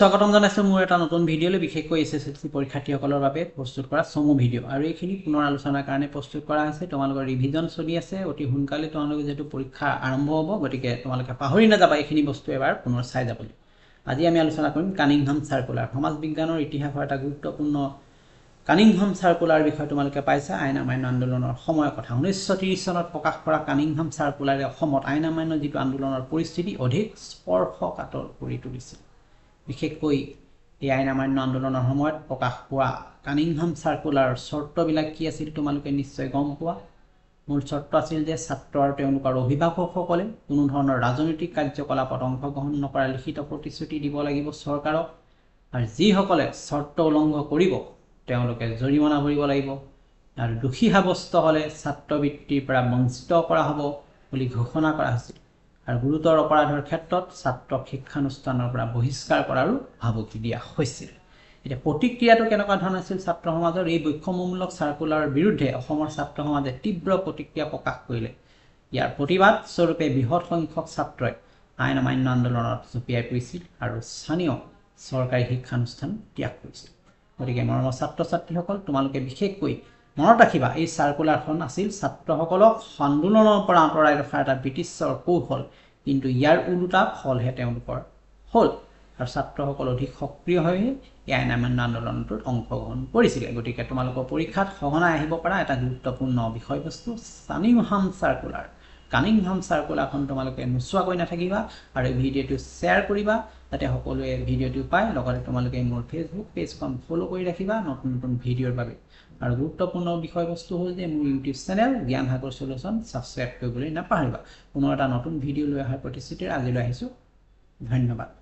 স্বাগতম জানাইছো মোৰ এটা নতুন ভিডিঅ'লৈ বিশেষকৈ এছএছএলচি পৰীক্ষাৰ্থীসকলৰ বাবে প্ৰস্তুত কৰা চমু ভিডিঅ' আৰু এইখিনি পুনৰ আলোচনাৰ কাৰণে প্ৰস্তুত কৰা হৈছে। তোমালোকৰ ৰিভিজন চলি আছে, অতি সোনকালে তোমালোকে যেহেতু পৰীক্ষা আৰম্ভ হ'ব, গতিকে তোমালোকে পাহৰি নাযাবা এইখিনি বস্তু এবাৰ পুনৰ চাই যাবলৈ। আজি আমি আলোচনা কৰিম কানিংহাম চাৰ্কুলাৰ, সমাজ বিজ্ঞানৰ ইতিহাসৰ এটা গুৰুত্বপূৰ্ণ কানিংহাম চাৰ্কুলাৰ বিষয়ে তোমালোকে পাইছা। আইন অমান্য আন্দোলনৰ সময়ৰ কথা 1930 চনত প্ৰকাশ কৰা কানিংহাম চাৰ্কুলাৰে অসমত আইন অমান্য যিটো আন্দোলনৰ পৰিস্থিতি অধিক স্পৰ্শকাতৰ কৰি তুলিছিল। বিশেষকৈ এই আইন অমান্য আন্দোলনৰ সময়ত প্ৰকাশ পোৱা কানিংহাম চাৰ্কুলাৰ চৰ্তবিলাক কি আছিল তোমালোকে নিশ্চয় গম পোৱা। মূল চৰ্ত আছিল যে ছাত্ৰ আৰু তেওঁলোকৰ অভিভাৱকসকলে কোনো ধৰণৰ ৰাজনৈতিক কাৰ্যকলাপত অংশগ্ৰহণ নকৰাৰ লিখিত প্ৰতিশ্ৰুতি দিব লাগিব চৰকাৰক, আৰু যিসকলে চৰ্ত উলংঘ কৰিব তেওঁলোকে জৰিমনা ভৰিব লাগিব, আৰু দোষী সাব্যস্ত হ'লে ছাত্ৰবৃত্তিৰ পৰা বঞ্চিত কৰা হ'ব বুলি ঘোষণা কৰা হৈছিল। আৰু গুৰুতৰ অপৰাধৰ ক্ষেত্ৰত ছাত্ৰক শিক্ষানুষ্ঠানৰ পৰা বহিষ্কাৰ কৰাৰো ভাবুকি দিয়া হৈছিল। এতিয়া প্ৰতিক্ৰিয়াটো কেনেকুৱা ধৰণৰ আছিল ছাত্ৰ সমাজৰ? এই বৈষম্যমূলক চাৰ্কুলাৰৰ বিৰুদ্ধে অসমৰ ছাত্ৰ সমাজে তীব্ৰ প্ৰতিক্ৰিয়া প্ৰকাশ কৰিলে। ইয়াৰ প্ৰতিবাদ স্বৰূপে বৃহৎ সংখ্যক ছাত্ৰই আইন অমান্য আন্দোলনত জঁপিয়াই পৰিছিল আৰু স্থানীয় চৰকাৰী শিক্ষানুষ্ঠান ত্যাগ কৰিছিল। গতিকে মৰমৰ ছাত্ৰ ছাত্ৰীসকল, তোমালোকে বিশেষকৈ মনত ৰাখিবা এই চাৰ্কুলাৰখন আছিল ছাত্ৰসকলক আন্দোলনৰ পৰা আঁতৰাই ৰখাৰ এটা ব্ৰিটিছৰ কৌশল, কিন্তু ইয়াৰ ওলোটা ফলহে তেওঁলোকৰ হ'ল, আৰু ছাত্ৰসকল অধিক সক্ৰিয় হৈ এই আইন অমান্য আন্দোলনটোত অংশগ্ৰহণ কৰিছিলে। গতিকে তোমালোকৰ পৰীক্ষাত সঘনাই আহিব পৰা এটা গুৰুত্বপূৰ্ণ বিষয়বস্তু কানিংহাম চাৰ্কুলাৰ। কানিংহাম চাৰ্কুলাৰখন তোমালোকে নোচোৱাকৈ নাথাকিবা আৰু এই ভিডিঅ'টো শ্বেয়াৰ কৰিবা যাতে সকলোৱে ভিডিঅ'টো পায়। লগতে তোমালোকে মোৰ ফেচবুক পেজখন ফ'ল' কৰি ৰাখিবা নতুন নতুন ভিডিঅ'ৰ বাবে। আৰু গুৰুত্বপূৰ্ণ বিষয়বস্তু হ'ল যে মোৰ ইউটিউব চেনেল জ্ঞান সাগৰ চলিউশ্যন ছাবস্ক্ৰাইব কৰিবলৈ নাপাহৰিবা। পুনৰ এটা নতুন ভিডিঅ' লৈ অহাৰ প্ৰতিশ্ৰুতিৰে আজিলৈ আহিছোঁ। ধন্যবাদ।